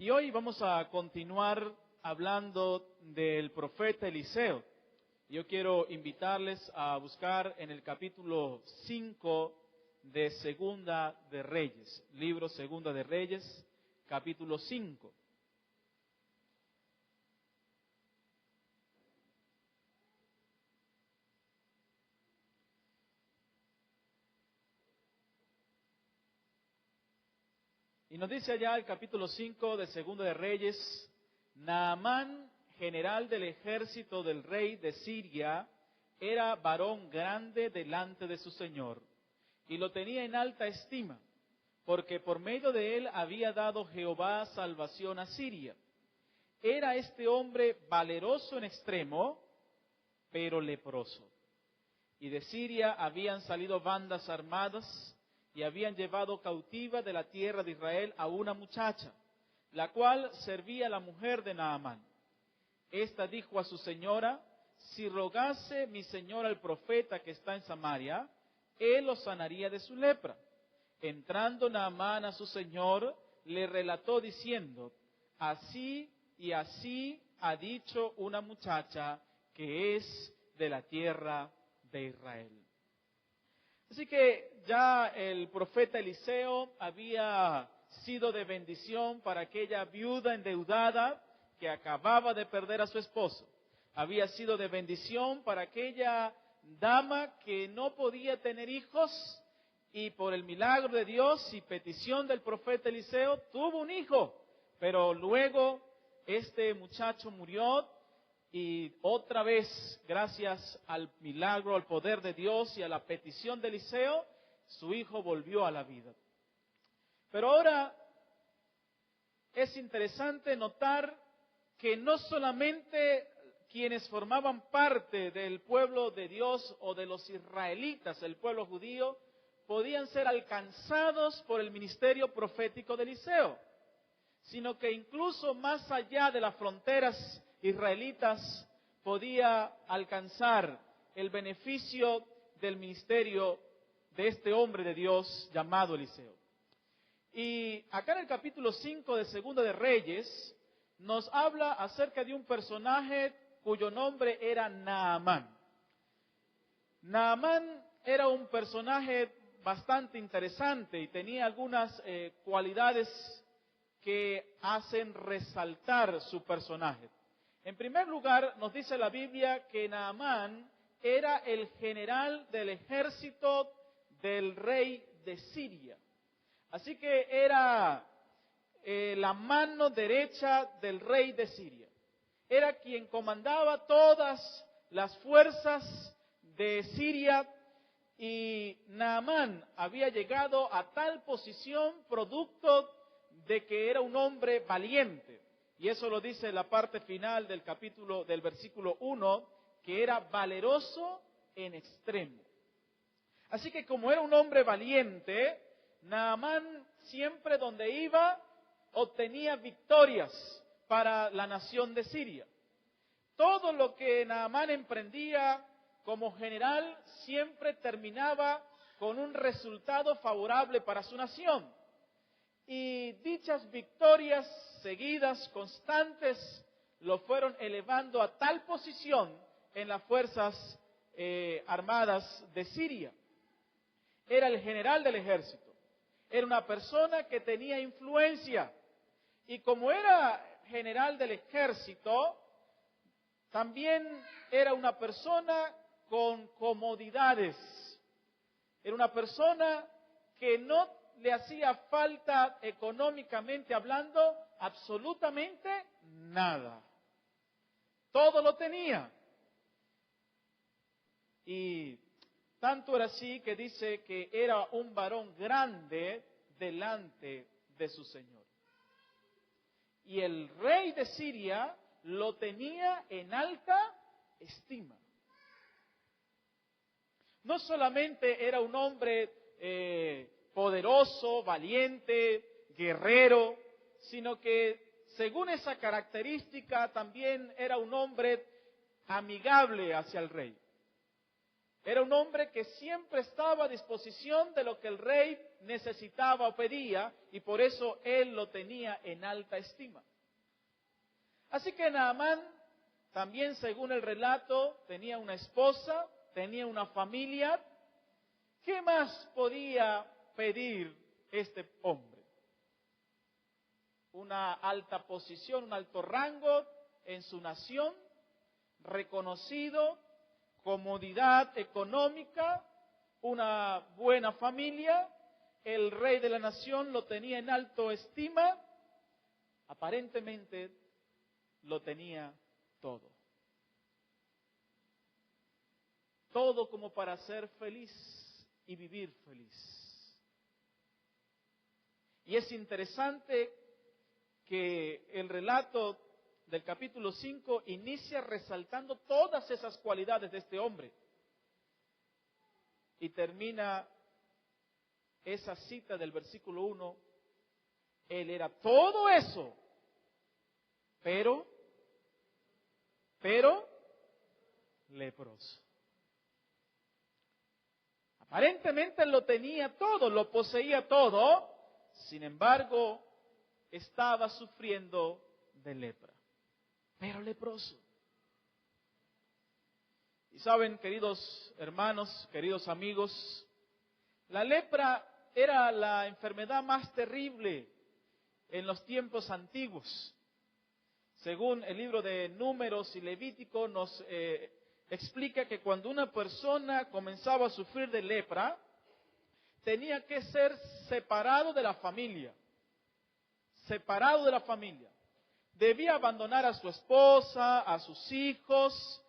Y hoy vamos a continuar hablando del profeta Eliseo. Yo quiero invitarles a buscar en el capítulo 5 de Segunda de Reyes, libro Segunda de Reyes, capítulo 5. Y nos dice allá el capítulo 5 de Segunda de Reyes: Naamán, general del ejército del rey de Siria, era varón grande delante de su señor, y lo tenía en alta estima, porque por medio de él había dado Jehová salvación a Siria. Era este hombre valeroso en extremo, pero leproso. Y de Siria habían salido bandas armadas, y habían llevado cautiva de la tierra de Israel a una muchacha, la cual servía a la mujer de Naamán. Esta dijo a su señora: si rogase mi señor al profeta que está en Samaria, él lo sanaría de su lepra. Entrando Naamán a su señor, le relató diciendo: así y así ha dicho una muchacha que es de la tierra de Israel. Así que ya el profeta Eliseo había sido de bendición para aquella viuda endeudada que acababa de perder a su esposo. Había sido de bendición para aquella dama que no podía tener hijos y por el milagro de Dios y petición del profeta Eliseo tuvo un hijo. Pero luego este muchacho murió. Y otra vez, gracias al milagro, al poder de Dios y a la petición de Eliseo, su hijo volvió a la vida. Pero ahora es interesante notar que no solamente quienes formaban parte del pueblo de Dios o de los israelitas, el pueblo judío, podían ser alcanzados por el ministerio profético de Eliseo, sino que incluso más allá de las fronteras israelitas podía alcanzar el beneficio del ministerio de este hombre de Dios llamado Eliseo. Y acá en el capítulo 5 de Segunda de Reyes nos habla acerca de un personaje cuyo nombre era Naamán. Naamán era un personaje bastante interesante y tenía algunas cualidades que hacen resaltar su personaje. En primer lugar, nos dice la Biblia que Naamán era el general del ejército del rey de Siria. Así que era la mano derecha del rey de Siria. Era quien comandaba todas las fuerzas de Siria, y Naamán había llegado a tal posición producto de que era un hombre valiente. Y eso lo dice la parte final del capítulo, del versículo 1, que era valeroso en extremo. Así que como era un hombre valiente, Naamán siempre donde iba obtenía victorias para la nación de Siria. Todo lo que Naamán emprendía como general siempre terminaba con un resultado favorable para su nación. Y dichas victorias seguidas, constantes, lo fueron elevando a tal posición en las fuerzas armadas de Siria. Era el general del ejército. Era una persona que tenía influencia. Y como era general del ejército, también era una persona con comodidades. Era una persona que no le hacía falta económicamente hablando absolutamente nada. Todo lo tenía. Y tanto era así que dice que era un varón grande delante de su señor. Y el rey de Siria lo tenía en alta estima. No solamente era un hombre poderoso, valiente, guerrero, sino que según esa característica también era un hombre amigable hacia el rey. Era un hombre que siempre estaba a disposición de lo que el rey necesitaba o pedía, y por eso él lo tenía en alta estima. Así que Naamán, también según el relato, tenía una esposa, tenía una familia. ¿Qué más podía pedir este hombre? Una alta posición, un alto rango en su nación, reconocido, comodidad económica, una buena familia. El rey de la nación lo tenía en alto estima. Aparentemente lo tenía todo. Todo como para ser feliz y vivir feliz. Y es interesante que el relato del capítulo 5 inicia resaltando todas esas cualidades de este hombre. Y termina esa cita del versículo 1. Él era todo eso, pero leproso. Aparentemente lo tenía todo, lo poseía todo, sin embargo, estaba sufriendo de lepra, pero leproso. Y saben, queridos hermanos, queridos amigos, la lepra era la enfermedad más terrible en los tiempos antiguos. Según el libro de Números y Levítico nos explica que cuando una persona comenzaba a sufrir de lepra, tenía que ser separado de la familia. Separado de la familia. Debía abandonar a su esposa, a sus hijos,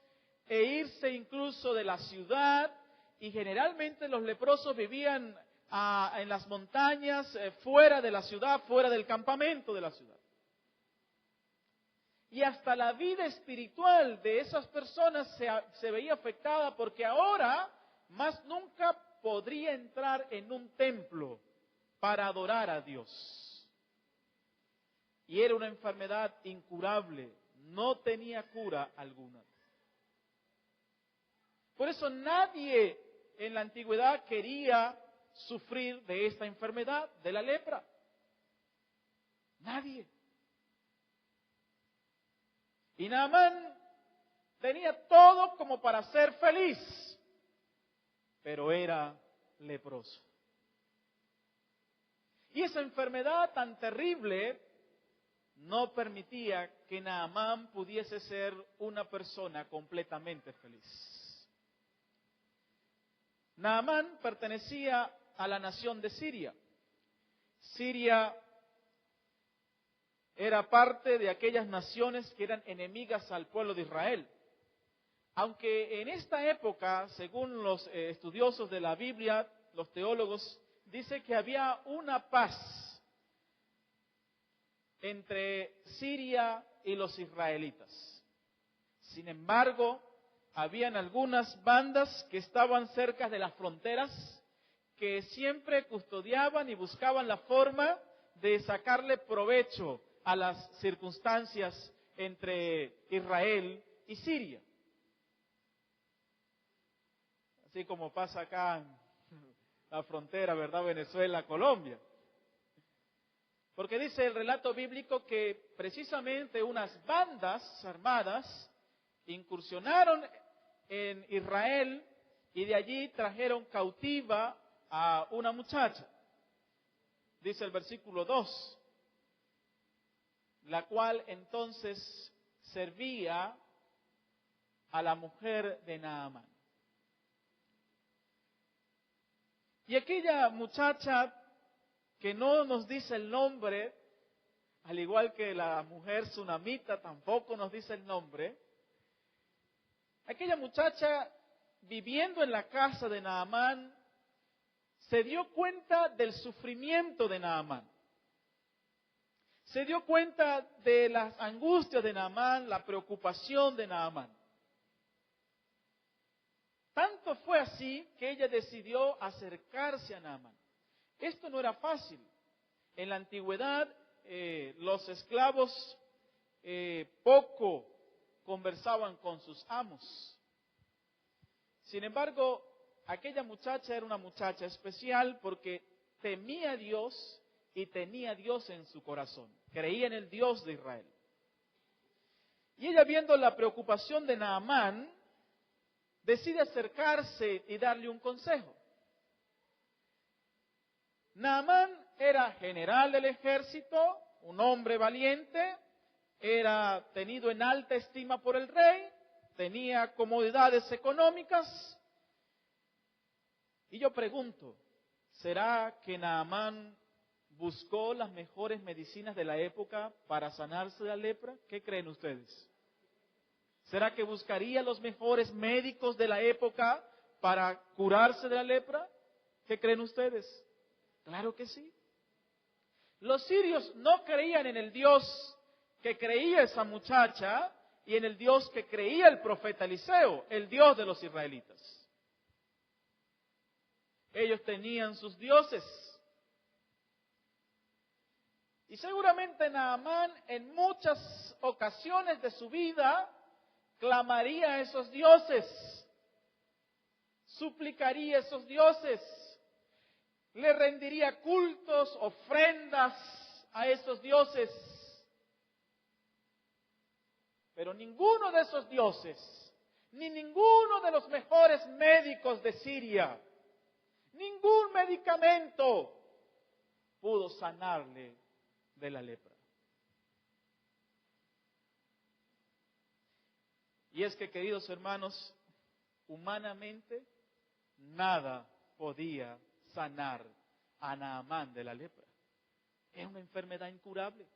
e irse incluso de la ciudad. Y generalmente los leprosos vivían en las montañas, fuera de la ciudad, fuera del campamento de la ciudad. Y hasta la vida espiritual de esas personas se veía afectada, porque ahora más nunca podría entrar en un templo para adorar a Dios. Y era una enfermedad incurable, no tenía cura alguna. Por eso nadie en la antigüedad quería sufrir de esta enfermedad, de la lepra. Nadie. Y Naamán tenía todo como para ser feliz, pero era leproso. Y esa enfermedad tan terrible no permitía que Naamán pudiese ser una persona completamente feliz. Naamán pertenecía a la nación de Siria. Siria era parte de aquellas naciones que eran enemigas al pueblo de Israel. Aunque en esta época, según los estudiosos de la Biblia, los teólogos, dice que había una paz entre Siria y los israelitas. Sin embargo, habían algunas bandas que estaban cerca de las fronteras que siempre custodiaban y buscaban la forma de sacarle provecho a las circunstancias entre Israel y Siria. Así como pasa acá en la frontera, ¿verdad? Venezuela, Colombia. Porque dice el relato bíblico que precisamente unas bandas armadas incursionaron en Israel y de allí trajeron cautiva a una muchacha. Dice el versículo 2. La cual entonces servía a la mujer de Naamán. Y aquella muchacha, que no nos dice el nombre, al igual que la mujer sunamita tampoco nos dice el nombre, aquella muchacha, viviendo en la casa de Naamán, se dio cuenta del sufrimiento de Naamán. Se dio cuenta de las angustias de Naamán, la preocupación de Naamán. Tanto fue así que ella decidió acercarse a Naamán. Esto no era fácil. En la antigüedad, los esclavos poco conversaban con sus amos. Sin embargo, aquella muchacha era una muchacha especial porque temía a Dios y tenía a Dios en su corazón. Creía en el Dios de Israel. Y ella, viendo la preocupación de Naamán, decide acercarse y darle un consejo. Naamán era general del ejército, un hombre valiente, era tenido en alta estima por el rey, tenía comodidades económicas. Y yo pregunto, ¿será que Naamán buscó las mejores medicinas de la época para sanarse de la lepra? ¿Qué creen ustedes? ¿Será que buscaría los mejores médicos de la época para curarse de la lepra? ¿Qué creen ustedes? Claro que sí. Los sirios no creían en el Dios que creía esa muchacha y en el Dios que creía el profeta Eliseo, el Dios de los israelitas. Ellos tenían sus dioses. Y seguramente Naamán en muchas ocasiones de su vida clamaría a esos dioses, suplicaría a esos dioses, le rendiría cultos, ofrendas a esos dioses. Pero ninguno de esos dioses, ni ninguno de los mejores médicos de Siria, ningún medicamento pudo sanarle de la lepra. Y es que, queridos hermanos, humanamente nada podía sanar a Naamán de la lepra. Es una enfermedad incurable.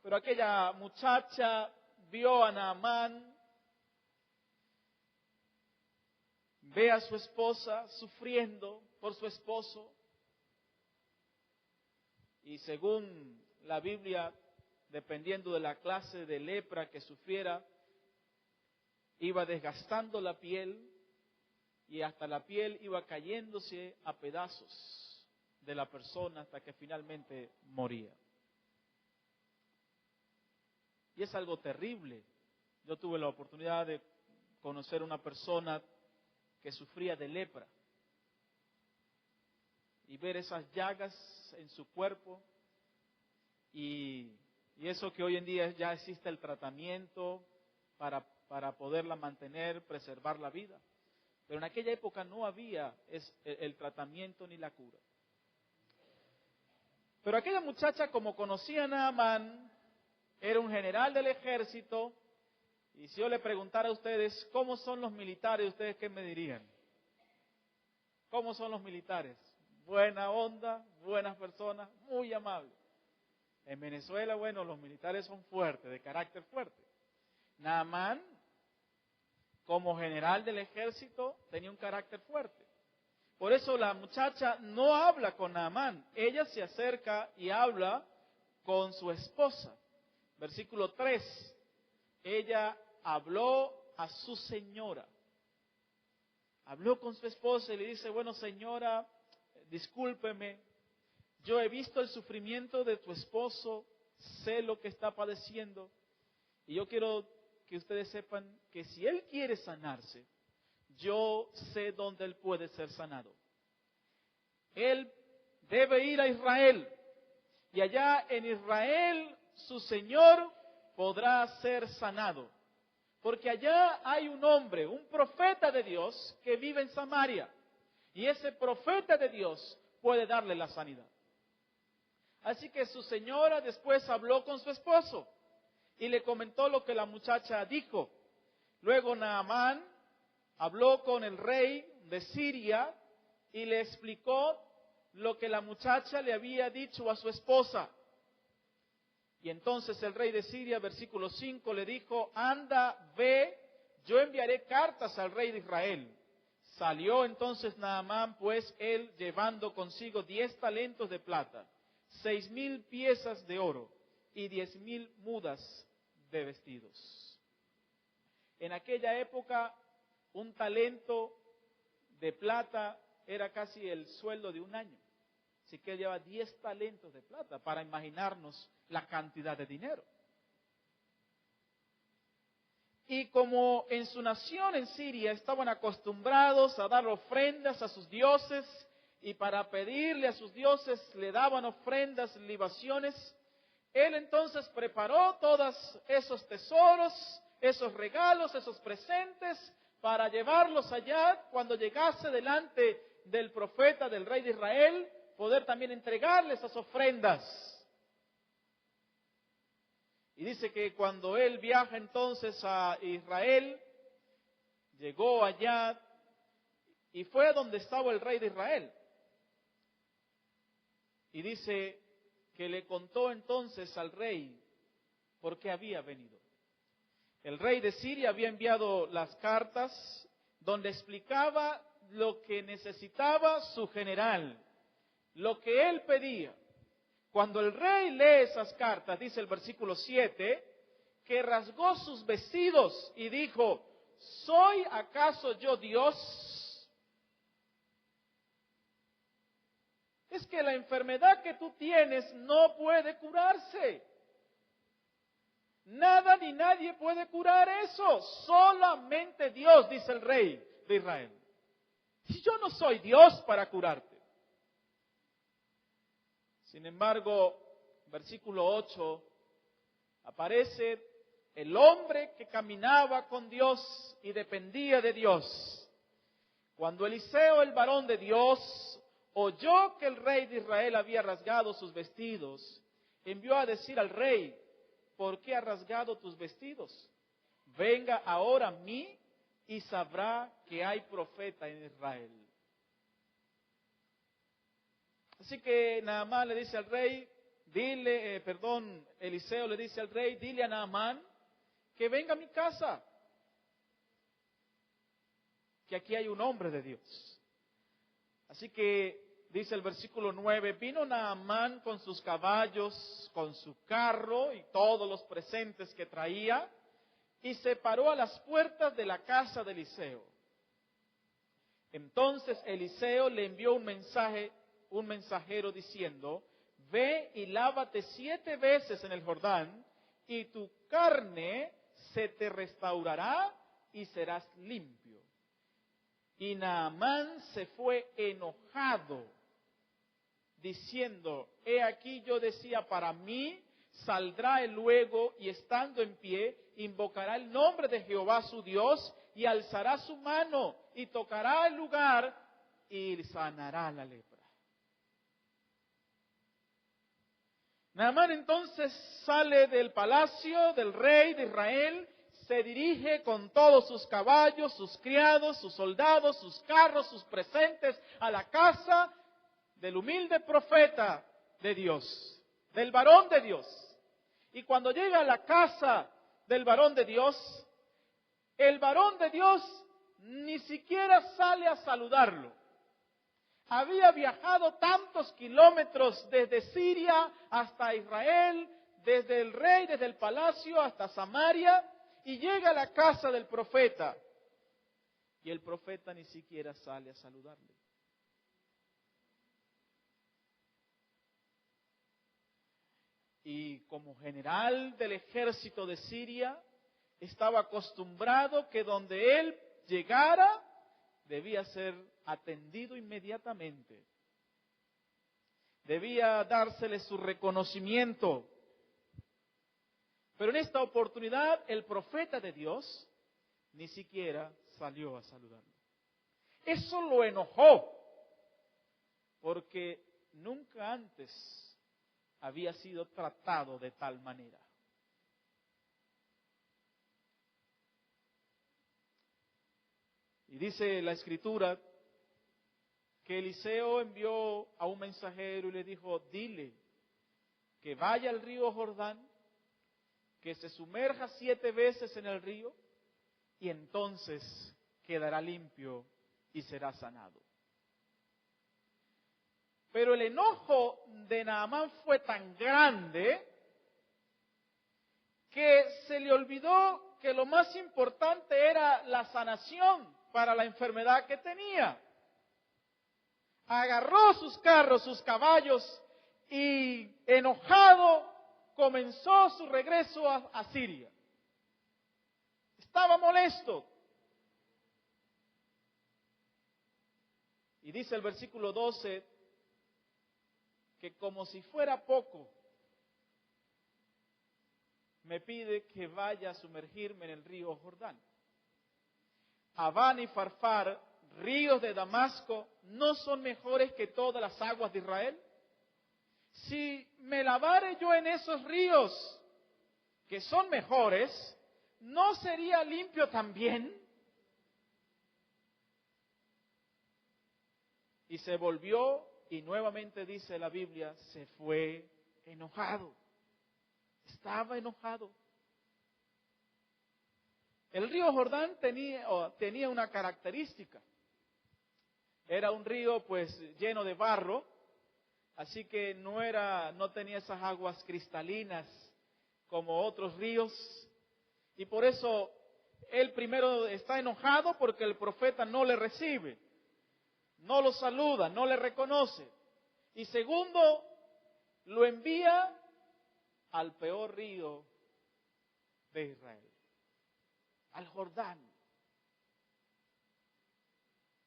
Pero aquella muchacha vio a Naamán, ve a su esposa sufriendo por su esposo, y según la Biblia, dependiendo de la clase de lepra que sufriera, iba desgastando la piel y hasta la piel iba cayéndose a pedazos de la persona hasta que finalmente moría. Y es algo terrible. Yo tuve la oportunidad de conocer a una persona que sufría de lepra y ver esas llagas en su cuerpo y eso que hoy en día ya existe el tratamiento para poderla mantener, preservar la vida. Pero en aquella época no había el tratamiento ni la cura. Pero aquella muchacha, como conocía a Naamán, era un general del ejército, y si yo le preguntara a ustedes, ¿cómo son los militares? ¿Ustedes qué me dirían? ¿Cómo son los militares? Buena onda, buenas personas, muy amables. En Venezuela, bueno, los militares son fuertes, de carácter fuerte. Naamán, como general del ejército, tenía un carácter fuerte. Por eso la muchacha no habla con Naamán. Ella se acerca y habla con su esposa. Versículo 3. Ella habló a su señora. Habló con su esposa y le dice, bueno, señora, discúlpeme, yo he visto el sufrimiento de tu esposo, sé lo que está padeciendo, y yo quiero que ustedes sepan que si él quiere sanarse, yo sé dónde él puede ser sanado. Él debe ir a Israel, y allá en Israel su Señor podrá ser sanado. Porque allá hay un hombre, un profeta de Dios que vive en Samaria. Y ese profeta de Dios puede darle la sanidad. Así que su señora después habló con su esposo y le comentó lo que la muchacha dijo. Luego Naamán habló con el rey de Siria y le explicó lo que la muchacha le había dicho a su esposa. Y entonces el rey de Siria, versículo 5, le dijo, anda, ve, yo enviaré cartas al rey de Israel. Salió entonces Naamán, pues él llevando consigo 10 talentos de plata, 6,000 piezas de oro y 10,000 mudas de vestidos. En aquella época, un talento de plata era casi el sueldo de un año. Así que él lleva 10 talentos de plata para imaginarnos la cantidad de dinero. Y como en su nación en Siria estaban acostumbrados a dar ofrendas a sus dioses, y para pedirle a sus dioses le daban ofrendas, libaciones, él entonces preparó todos esos tesoros, esos regalos, esos presentes, para llevarlos allá cuando llegase delante del profeta, del rey de Israel, poder también entregarle esas ofrendas. Y dice que cuando él viaja entonces a Israel, llegó allá y fue a donde estaba el rey de Israel. Y dice que le contó entonces al rey por qué había venido. El rey de Siria había enviado las cartas donde explicaba lo que necesitaba su general, lo que él pedía. Cuando el rey lee esas cartas, dice el versículo 7, que rasgó sus vestidos y dijo, ¿soy acaso yo Dios? Es que la enfermedad que tú tienes no puede curarse. Nada ni nadie puede curar eso. Solamente Dios, dice el rey de Israel. Y yo no soy Dios para curarte. Sin embargo, versículo 8, aparece el hombre que caminaba con Dios y dependía de Dios. Cuando Eliseo, el varón de Dios, oyó que el rey de Israel había rasgado sus vestidos, envió a decir al rey, ¿por qué has rasgado tus vestidos? Venga ahora a mí y sabrá que hay profeta en Israel. Así que Naamán le dice al rey, Eliseo le dice al rey, dile a Naamán que venga a mi casa, que aquí hay un hombre de Dios. Así que dice el versículo 9, vino Naamán con sus caballos, con su carro y todos los presentes que traía, y se paró a las puertas de la casa de Eliseo. Entonces Eliseo le envió un mensajero diciendo, ve y lávate 7 veces en el Jordán, y tu carne se te restaurará y serás limpio. Y Naamán se fue enojado, diciendo, he aquí yo decía para mí, saldrá él luego y estando en pie, invocará el nombre de Jehová su Dios y alzará su mano y tocará el lugar y sanará la lepra. Naamán entonces sale del palacio del rey de Israel, se dirige con todos sus caballos, sus criados, sus soldados, sus carros, sus presentes a la casa del humilde profeta de Dios, del varón de Dios. Y cuando llega a la casa del varón de Dios, el varón de Dios ni siquiera sale a saludarlo. Había viajado tantos kilómetros desde Siria hasta Israel, desde el rey, desde el palacio hasta Samaria, y llega a la casa del profeta. Y el profeta ni siquiera sale a saludarle. Y como general del ejército de Siria, estaba acostumbrado que donde él llegara, debía ser atendido inmediatamente. Debía dársele su reconocimiento. Pero en esta oportunidad, el profeta de Dios ni siquiera salió a saludarlo. Eso lo enojó, porque nunca antes había sido tratado de tal manera. Y dice la Escritura que Eliseo envió a un mensajero y le dijo, dile que vaya al río Jordán, que se sumerja 7 veces en el río y entonces quedará limpio y será sanado. Pero el enojo de Naamán fue tan grande que se le olvidó que lo más importante era la sanación para la enfermedad que tenía. Agarró sus carros, sus caballos y enojado comenzó su regreso a Siria. estaba molesto. Y dice el versículo 12 que como si fuera poco, me pide que vaya a sumergirme en el río Jordán. Abán y Farfar, ríos de Damasco, ¿no son mejores que todas las aguas de Israel? Si me lavare yo en esos ríos, que son mejores, ¿no sería limpio también? Y se volvió, y nuevamente dice la Biblia, se fue enojado. Estaba enojado. El río Jordán tenía una característica. Era un río pues lleno de barro, así que no tenía esas aguas cristalinas como otros ríos. Y por eso él primero está enojado porque el profeta no le recibe, no lo saluda, no le reconoce. Y segundo, lo envía al peor río de Israel, al Jordán.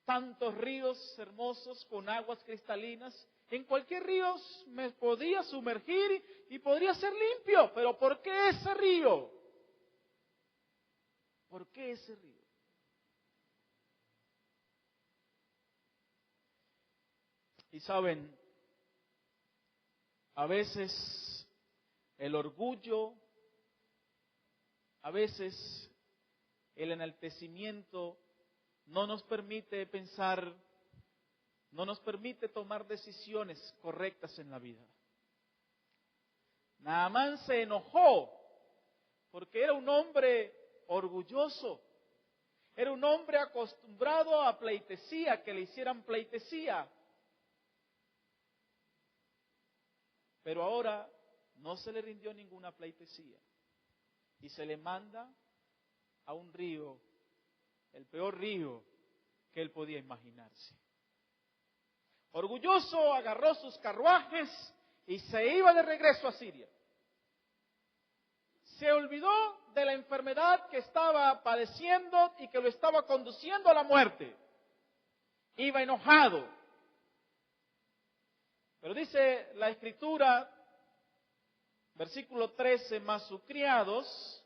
Tantos ríos hermosos con aguas cristalinas. En cualquier río me podía sumergir y podría ser limpio. Pero ¿por qué ese río? ¿Por qué ese río? Y saben, a veces el orgullo, a veces el enaltecimiento no nos permite pensar, no nos permite tomar decisiones correctas en la vida. Naamán se enojó porque era un hombre orgulloso, era un hombre acostumbrado a pleitesía, que le hicieran pleitesía. Pero ahora no se le rindió ninguna pleitesía y se le manda a un río, el peor río que él podía imaginarse. Orgulloso, agarró sus carruajes y se iba de regreso a Siria. Se olvidó de la enfermedad que estaba padeciendo y que lo estaba conduciendo a la muerte. Iba enojado. Pero dice la Escritura, versículo 13, mas sus criados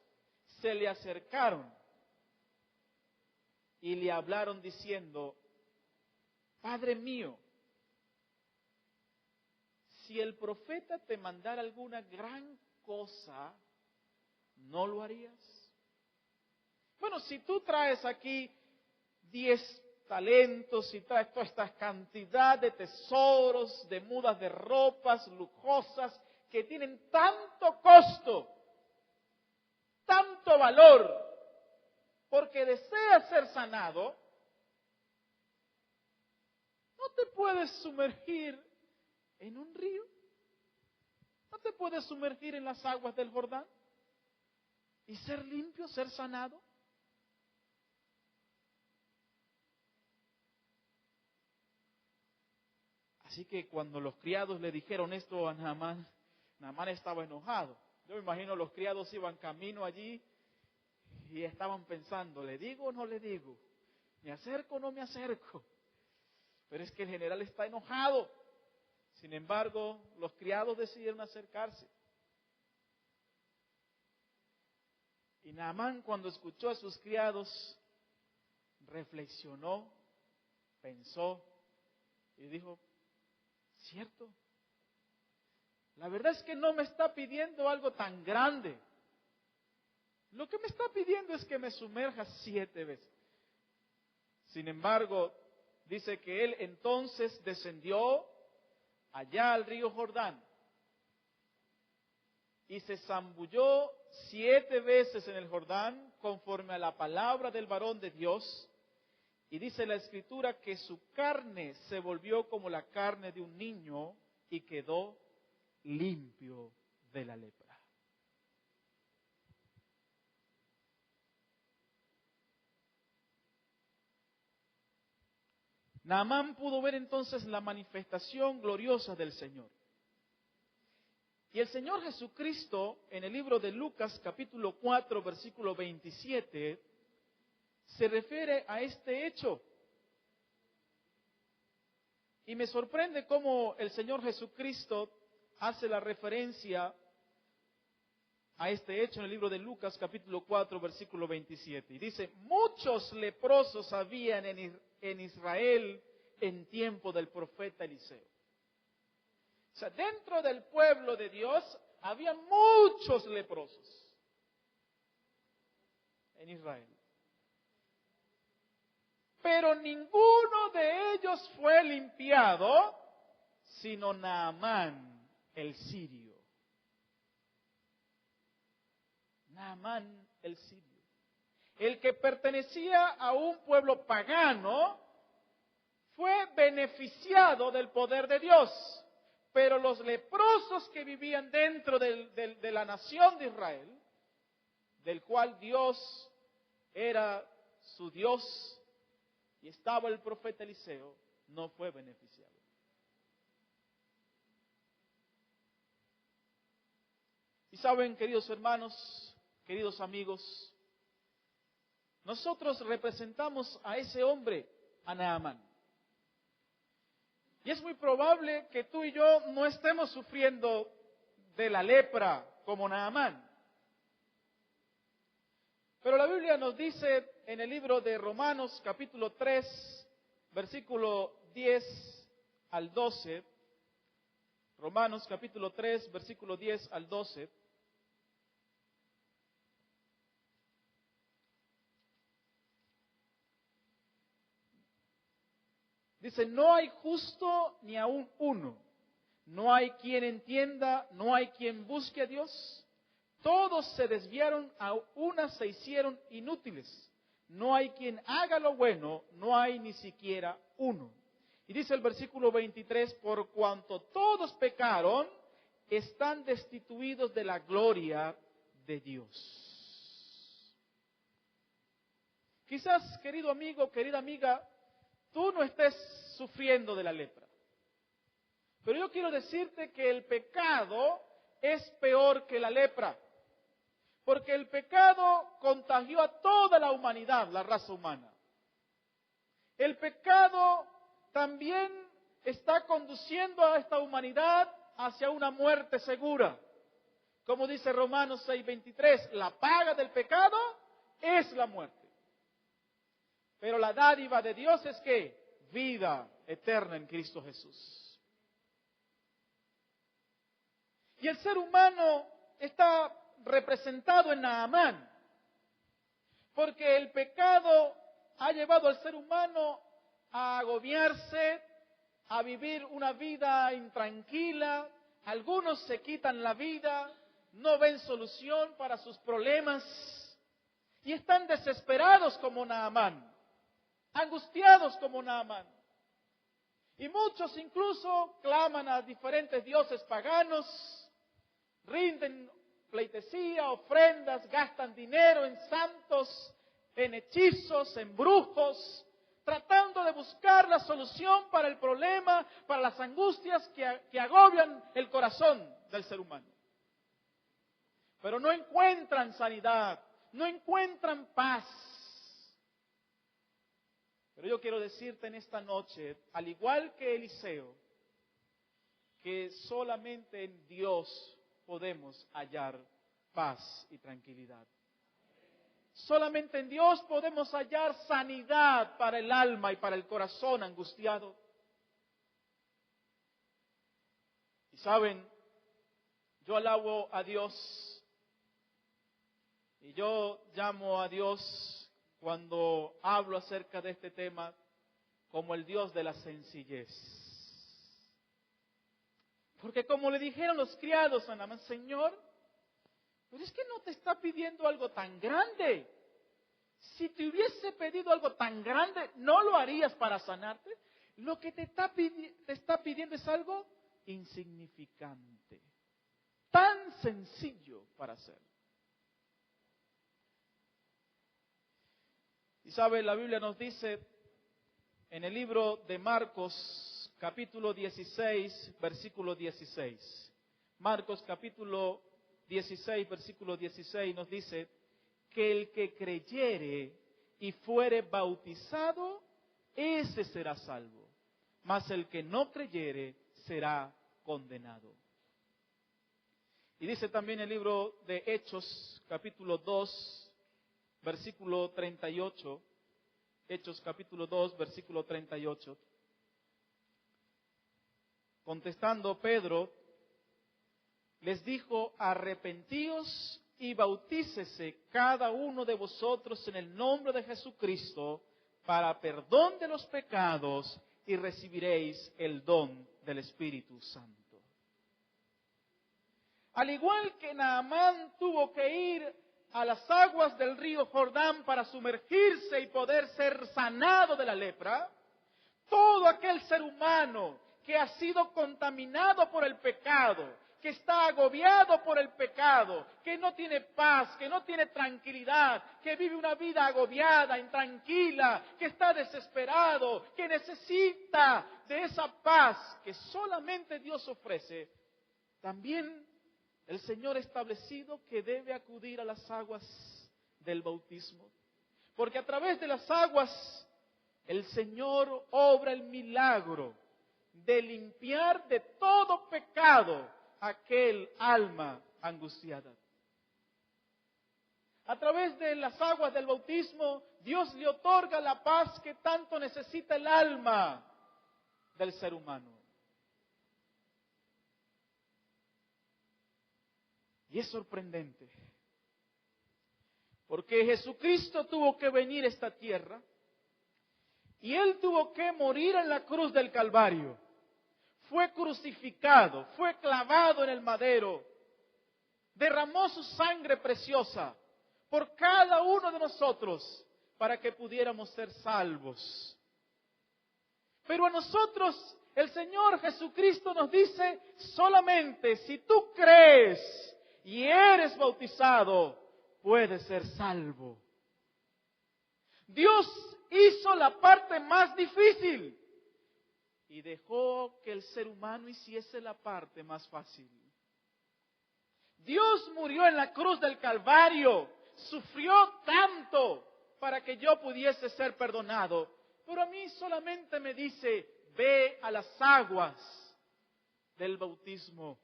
se le acercaron y le hablaron diciendo, Padre mío, si el profeta te mandara alguna gran cosa, ¿no lo harías? Bueno, si tú traes aquí 10 talentos y traes toda esta cantidad de tesoros, de mudas de ropas lujosas que tienen tanto costo, tanto valor, porque deseas ser sanado, ¿no te puedes sumergir en un río? ¿No te puedes sumergir en las aguas del Jordán y ser limpio, ser sanado? Así que cuando los criados le dijeron esto a Naamán, Naamán estaba enojado. Yo me imagino los criados iban camino allí y estaban pensando, ¿le digo o no le digo? ¿Me acerco o no me acerco? Pero es que el general está enojado. Sin embargo, los criados decidieron acercarse. Y Naamán, cuando escuchó a sus criados, reflexionó, pensó y dijo, ¿cierto? La verdad es que no me está pidiendo algo tan grande. Lo que me está pidiendo es que me sumerja 7 veces. Sin embargo, dice que él entonces descendió allá al río Jordán y se zambulló 7 veces en el Jordán conforme a la palabra del varón de Dios. Y dice la Escritura que su carne se volvió como la carne de un niño y quedó limpio de la lepra. Naamán pudo ver entonces la manifestación gloriosa del Señor. Y el Señor Jesucristo, en el libro de Lucas capítulo 4, versículo 27, se refiere a este hecho. Y me sorprende cómo el Señor Jesucristo hace la referencia a este hecho en el libro de Lucas, capítulo 4, versículo 27. Y dice, muchos leprosos habían en Israel en tiempo del profeta Eliseo. O sea, dentro del pueblo de Dios había muchos leprosos en Israel. Pero ninguno de ellos fue limpiado, sino Naamán, el sirio. Naamán, el sirio. El que pertenecía a un pueblo pagano, fue beneficiado del poder de Dios. Pero los leprosos que vivían dentro de la nación de Israel, del cual Dios era su Dios, y estaba el profeta Eliseo, no fue beneficiado. Y saben, queridos hermanos, queridos amigos, nosotros representamos a ese hombre, a Naamán. Y es muy probable que tú y yo no estemos sufriendo de la lepra como Naamán. Pero la Biblia nos dice en el libro de Romanos, capítulo 3, versículo 10 al 12, Romanos capítulo 3, versículo 10 al 12, dice, no hay justo ni aun uno, no hay quien entienda, no hay quien busque a Dios. Todos se desviaron, a una se hicieron inútiles. No hay quien haga lo bueno, no hay ni siquiera uno. Y dice el versículo 23, por cuanto todos pecaron, están destituidos de la gloria de Dios. Quizás, querido amigo, querida amiga, tú no estés sufriendo de la lepra. Pero yo quiero decirte que el pecado es peor que la lepra. Porque el pecado contagió a toda la humanidad, la raza humana. El pecado también está conduciendo a esta humanidad hacia una muerte segura. Como dice Romanos 6:23, la paga del pecado es la muerte. Pero la dádiva de Dios es que vida eterna en Cristo Jesús. Y el ser humano está representado en Naamán, porque el pecado ha llevado al ser humano a agobiarse, a vivir una vida intranquila. Algunos se quitan la vida, no ven solución para sus problemas y están desesperados como Naamán, angustiados como Naamán. Y muchos incluso claman a diferentes dioses paganos, rinden pleitesía, ofrendas, gastan dinero en santos, en hechizos, en brujos, tratando de buscar la solución para el problema, para las angustias que agobian el corazón del ser humano. Pero no encuentran sanidad, no encuentran paz. Pero yo quiero decirte en esta noche, al igual que Eliseo, que solamente en Dios podemos hallar paz y tranquilidad. Solamente en Dios podemos hallar sanidad para el alma y para el corazón angustiado. Y saben, yo alabo a Dios y yo llamo a Dios cuando hablo acerca de este tema como el Dios de la sencillez. Porque como le dijeron los criados a Naamán, Señor, pero es que no te está pidiendo algo tan grande. Si te hubiese pedido algo tan grande, ¿no lo harías para sanarte? Lo que te está pidiendo es algo insignificante, tan sencillo para hacer. Y sabe, la Biblia nos dice en el libro de Marcos, capítulo 16, versículo 16. Marcos capítulo 16, versículo 16 nos dice que el que creyere y fuere bautizado, ese será salvo. Mas el que no creyere será condenado. Y dice también el libro de Hechos, capítulo 2, versículo 38. Hechos, capítulo 2, versículo 38. Contestando Pedro, les dijo: arrepentíos y bautícese cada uno de vosotros en el nombre de Jesucristo para perdón de los pecados y recibiréis el don del Espíritu Santo. Al igual que Naamán tuvo que ir a las aguas del río Jordán para sumergirse y poder ser sanado de la lepra, todo aquel ser humano que ha sido contaminado por el pecado, que está agobiado por el pecado, que no tiene paz, que no tiene tranquilidad, que vive una vida agobiada, intranquila, que está desesperado, que necesita de esa paz que solamente Dios ofrece, también el Señor ha establecido que debe acudir a las aguas del bautismo. Porque a través de las aguas el Señor obra el milagro de limpiar de todo pecado aquel alma angustiada. A través de las aguas del bautismo, Dios le otorga la paz que tanto necesita el alma del ser humano. Y es sorprendente, porque Jesucristo tuvo que venir a esta tierra y Él tuvo que morir en la cruz del Calvario. Fue crucificado, fue clavado en el madero, derramó su sangre preciosa por cada uno de nosotros para que pudiéramos ser salvos. Pero a nosotros el Señor Jesucristo nos dice: solamente si tú crees y eres bautizado, puedes ser salvo. Dios hizo la parte más difícil y dejó que el ser humano hiciese la parte más fácil. Dios murió en la cruz del Calvario, sufrió tanto para que yo pudiese ser perdonado, pero a mí solamente me dice: ve a las aguas del bautismo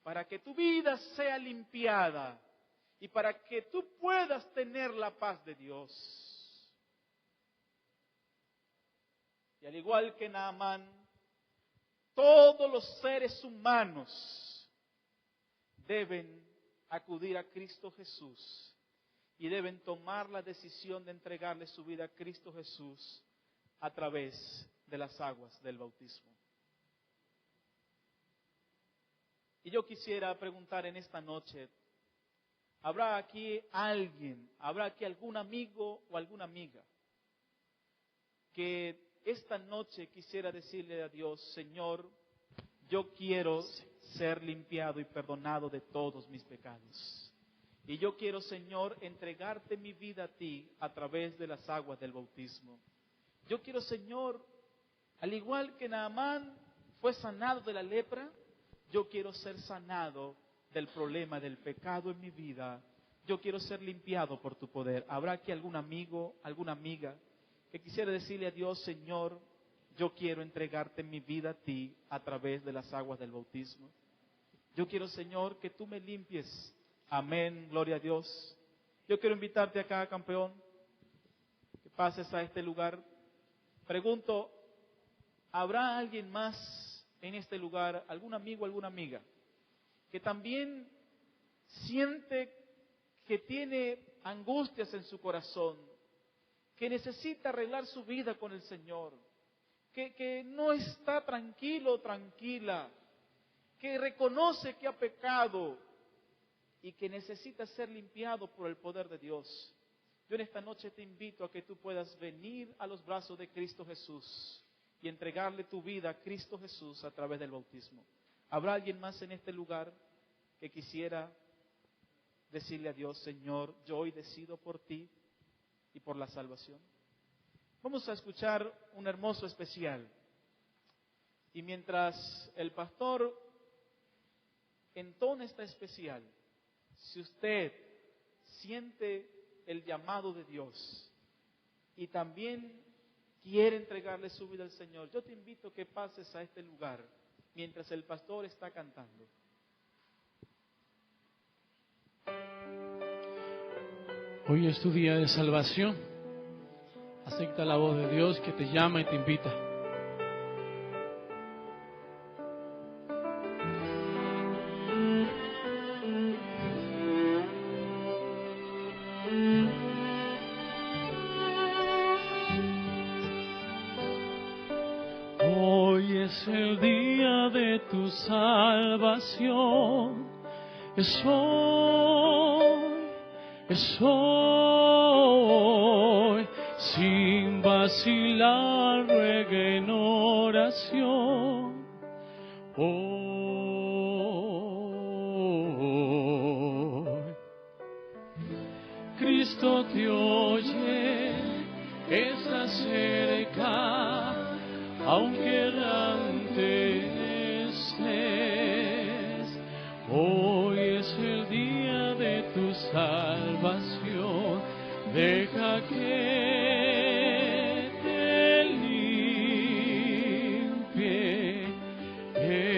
para que tu vida sea limpiada y para que tú puedas tener la paz de Dios. Y al igual que Naamán, todos los seres humanos deben acudir a Cristo Jesús y deben tomar la decisión de entregarle su vida a Cristo Jesús a través de las aguas del bautismo. Y yo quisiera preguntar en esta noche: ¿habrá aquí alguien, habrá aquí algún amigo o alguna amiga que esta noche quisiera decirle a Dios: Señor, yo quiero ser limpiado y perdonado de todos mis pecados? Y yo quiero, Señor, entregarte mi vida a ti a través de las aguas del bautismo. Yo quiero, Señor, al igual que Naamán fue sanado de la lepra, yo quiero ser sanado del problema del pecado en mi vida. Yo quiero ser limpiado por tu poder. ¿Habrá aquí algún amigo, alguna amiga que quisiera decirle a Dios: Señor, yo quiero entregarte mi vida a ti a través de las aguas del bautismo? Yo quiero, Señor, que tú me limpies. Amén, gloria a Dios. Yo quiero invitarte acá, campeón, que pases a este lugar. Pregunto: ¿habrá alguien más en este lugar, algún amigo, alguna amiga, que también siente que tiene angustias en su corazón, que necesita arreglar su vida con el Señor, que no está tranquilo o tranquila, que reconoce que ha pecado y que necesita ser limpiado por el poder de Dios? Yo en esta noche te invito a que tú puedas venir a los brazos de Cristo Jesús y entregarle tu vida a Cristo Jesús a través del bautismo. ¿Habrá alguien más en este lugar que quisiera decirle a Dios: Señor, yo hoy decido por ti y por la salvación? Vamos a escuchar un hermoso especial. Y mientras el pastor entona esta especial, si usted siente el llamado de Dios y también quiere entregarle su vida al Señor, yo te invito a que pases a este lugar mientras el pastor está cantando. Hoy es tu día de salvación. Acepta la voz de Dios que te llama y te invita. Hoy es el día de tu salvación. Es hoy, sin vacilar, ruega en oración. Hoy, Cristo te oye, está cerca, aunque errante estés. Hoy es el día de tu salvación, deja que te limpie Él.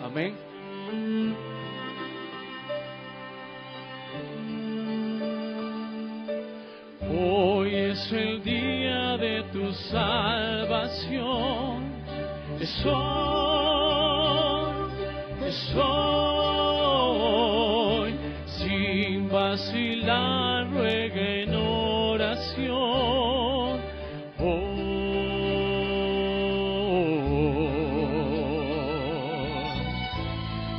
Amén. Hoy es el día de tu salvación, es hoy, sin vacilar, ruega en oración.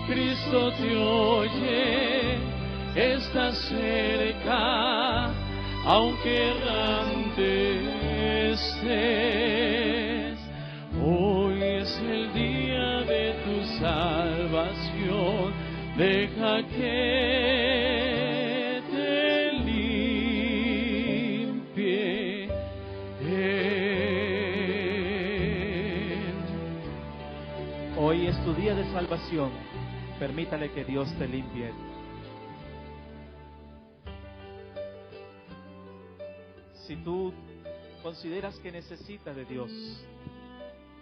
Cristo te oye, está cerca, aunque errante estés. Hoy es el día de tu salvación, deja que te limpie Él. Hoy es tu día de salvación, permítale que Dios te limpie. Si tú consideras que necesitas de Dios,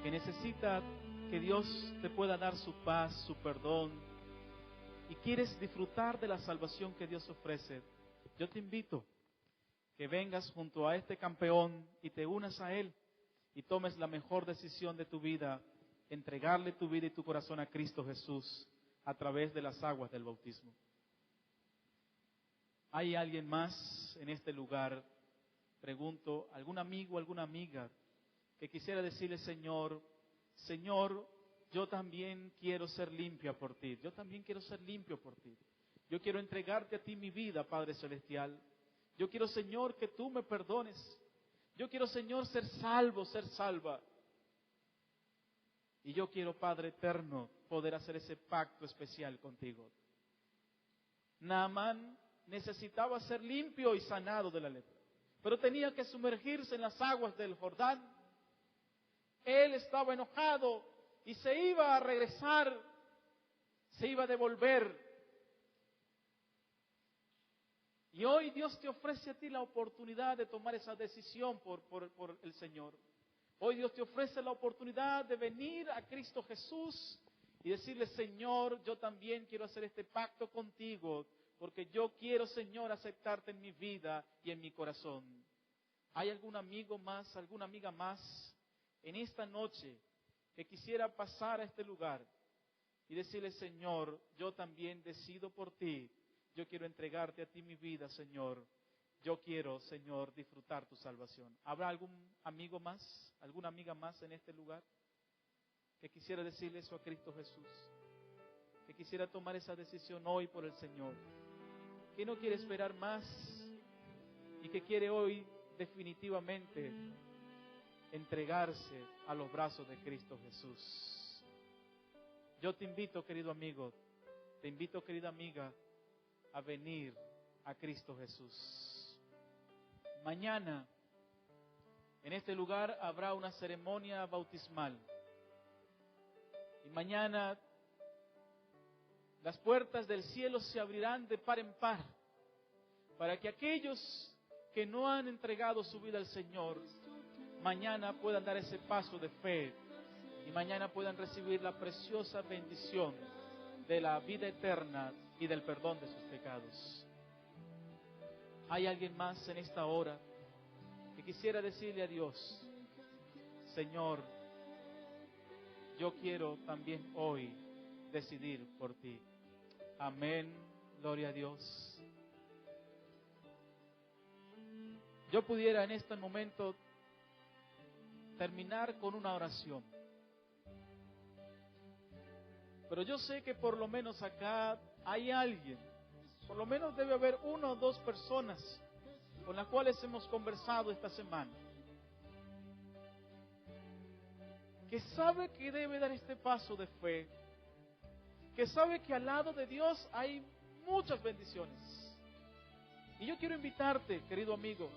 que necesita que Dios te pueda dar su paz, su perdón, y quieres disfrutar de la salvación que Dios ofrece, yo te invito que vengas junto a este campeón y te unas a Él y tomes la mejor decisión de tu vida, entregarle tu vida y tu corazón a Cristo Jesús a través de las aguas del bautismo. ¿Hay alguien más en este lugar? Pregunto, ¿algún amigo, alguna amiga que quisiera decirle, Señor, yo también quiero ser limpia por ti, yo también quiero ser limpio por ti, yo quiero entregarte a ti mi vida, Padre Celestial, yo quiero, Señor, que tú me perdones, yo quiero, Señor, ser salvo, ser salva, y yo quiero, Padre eterno, poder hacer ese pacto especial contigo. Naamán necesitaba ser limpio y sanado de la lepra, pero tenía que sumergirse en las aguas del Jordán. Él estaba enojado y se iba a regresar, se iba a devolver. Y hoy Dios te ofrece a ti la oportunidad de tomar esa decisión por el Señor. Hoy Dios te ofrece la oportunidad de venir a Cristo Jesús y decirle, Señor, yo también quiero hacer este pacto contigo, porque yo quiero, Señor, aceptarte en mi vida y en mi corazón. ¿Hay algún amigo más, alguna amiga más en esta noche que quisiera pasar a este lugar y decirle, Señor, yo también decido por ti, yo quiero entregarte a ti mi vida, Señor, yo quiero, Señor, disfrutar tu salvación? ¿Habrá algún amigo más, alguna amiga más en este lugar que quisiera decirle eso a Cristo Jesús? Que quisiera tomar esa decisión hoy por el Señor, que no quiere esperar más y que quiere hoy definitivamente entregarse a los brazos de Cristo Jesús. Yo te invito, querido amigo, te invito, querida amiga, a venir a Cristo Jesús. Mañana, en este lugar, habrá una ceremonia bautismal. Y mañana las puertas del cielo se abrirán de par en par para que aquellos que no han entregado su vida al Señor, mañana puedan dar ese paso de fe y mañana puedan recibir la preciosa bendición de la vida eterna y del perdón de sus pecados. ¿Hay alguien más en esta hora que quisiera decirle a Dios: Señor, yo quiero también hoy decidir por ti? Amén, gloria a Dios. Yo pudiera en este momento terminar con una oración, pero yo sé que por lo menos acá hay alguien, por lo menos debe haber 1 o 2 personas con las cuales hemos conversado esta semana, que sabe que debe dar este paso de fe, que sabe que al lado de Dios hay muchas bendiciones. Y yo quiero invitarte, querido amigo,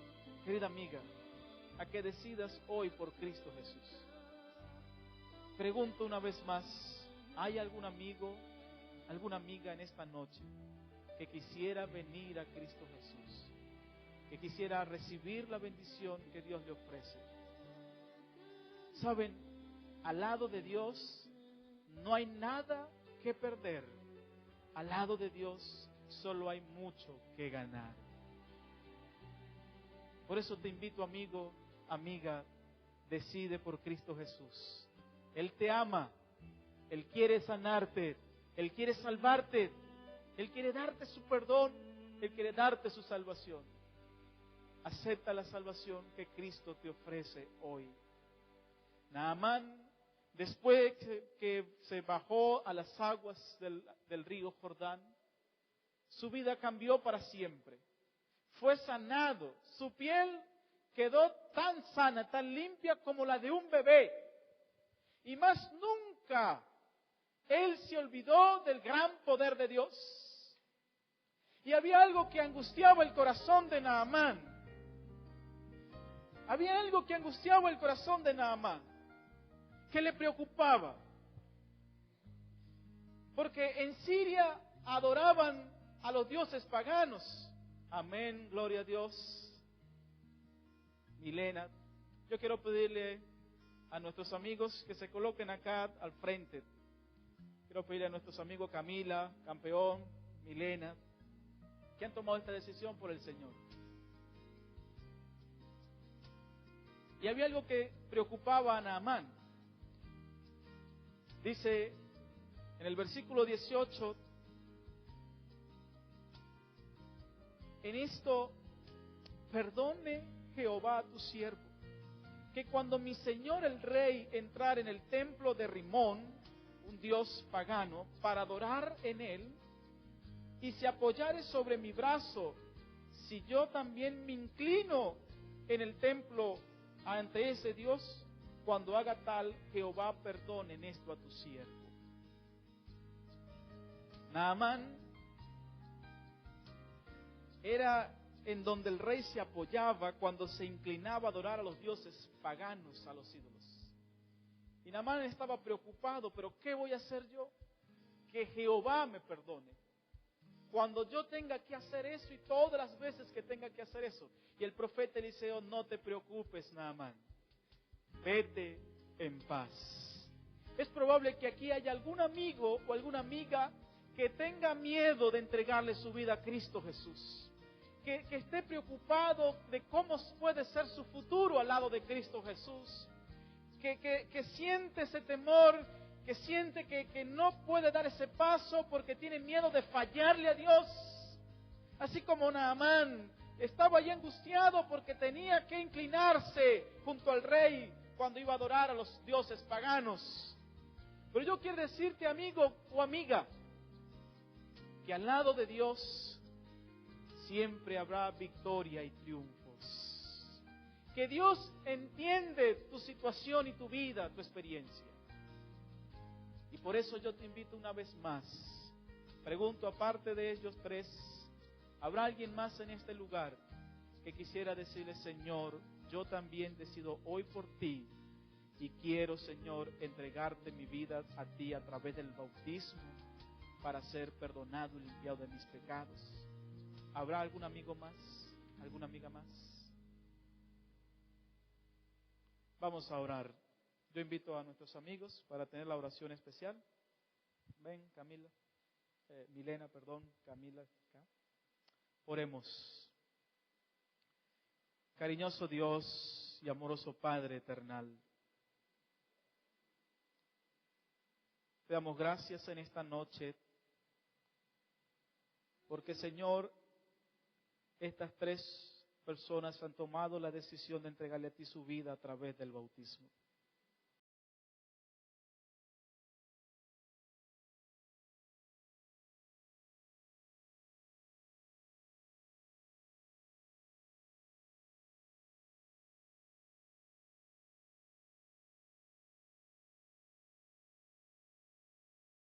querida amiga, a que decidas hoy por Cristo Jesús. Pregunto una vez más, ¿hay algún amigo, alguna amiga en esta noche que quisiera venir a Cristo Jesús, que quisiera recibir la bendición que Dios le ofrece? Saben, al lado de Dios no hay nada que perder. Al lado de Dios solo hay mucho que ganar. Por eso te invito, amigo, amiga, decide por Cristo Jesús. Él te ama, Él quiere sanarte, Él quiere salvarte, Él quiere darte su perdón, Él quiere darte su salvación. Acepta la salvación que Cristo te ofrece hoy. Naamán, después que se bajó a las aguas del río Jordán, su vida cambió para siempre. Fue sanado, su piel quedó tan sana, tan limpia como la de un bebé. Y más nunca él se olvidó del gran poder de Dios. Y había algo que angustiaba el corazón de Naamán. Había algo que angustiaba el corazón de Naamán, que le preocupaba. Porque en Siria adoraban a los dioses paganos. Amén, gloria a Dios. Milena, yo quiero pedirle a nuestros amigos que se coloquen acá al frente. Quiero pedirle a nuestros amigos Camila, Campeón, Milena, que han tomado esta decisión por el Señor. Y había algo que preocupaba a Naamán. Dice en el versículo 18, en esto perdone Jehová a tu siervo, que cuando mi señor el rey entrara en el templo de Rimón, un dios pagano, para adorar en él, y se apoyare sobre mi brazo, si yo también me inclino en el templo ante ese Dios, cuando haga tal, Jehová perdone en esto a tu siervo. Naamán era en donde el rey se apoyaba cuando se inclinaba a adorar a los dioses paganos, a los ídolos. Y Naamán estaba preocupado, pero ¿qué voy a hacer yo? Que Jehová me perdone. Cuando yo tenga que hacer eso y todas las veces que tenga que hacer eso. Y el profeta Eliseo: no te preocupes, Naamán, vete en paz. Es probable que aquí haya algún amigo o alguna amiga que tenga miedo de entregarle su vida a Cristo Jesús. Que esté preocupado de cómo puede ser su futuro al lado de Cristo Jesús. Que siente ese temor, que siente que no puede dar ese paso porque tiene miedo de fallarle a Dios. Así como Naamán estaba ahí angustiado porque tenía que inclinarse junto al rey cuando iba a adorar a los dioses paganos. Pero yo quiero decirte, amigo o amiga, que al lado de Dios siempre habrá victoria y triunfos. Que Dios entiende tu situación y tu vida, tu experiencia. Y por eso yo te invito una vez más. Pregunto, aparte de ellos 3, ¿habrá alguien más en este lugar que quisiera decirle: Señor, yo también decido hoy por ti y quiero, Señor, entregarte mi vida a ti a través del bautismo para ser perdonado y limpiado de mis pecados? ¿Habrá algún amigo más? ¿Alguna amiga más? Vamos a orar. Yo invito a nuestros amigos para tener la oración especial. Ven, Camila. Milena, perdón, Camila. Acá. Oremos. Cariñoso Dios y amoroso Padre eternal, te damos gracias en esta noche, porque Señor, estas 3 personas han tomado la decisión de entregarle a ti su vida a través del bautismo.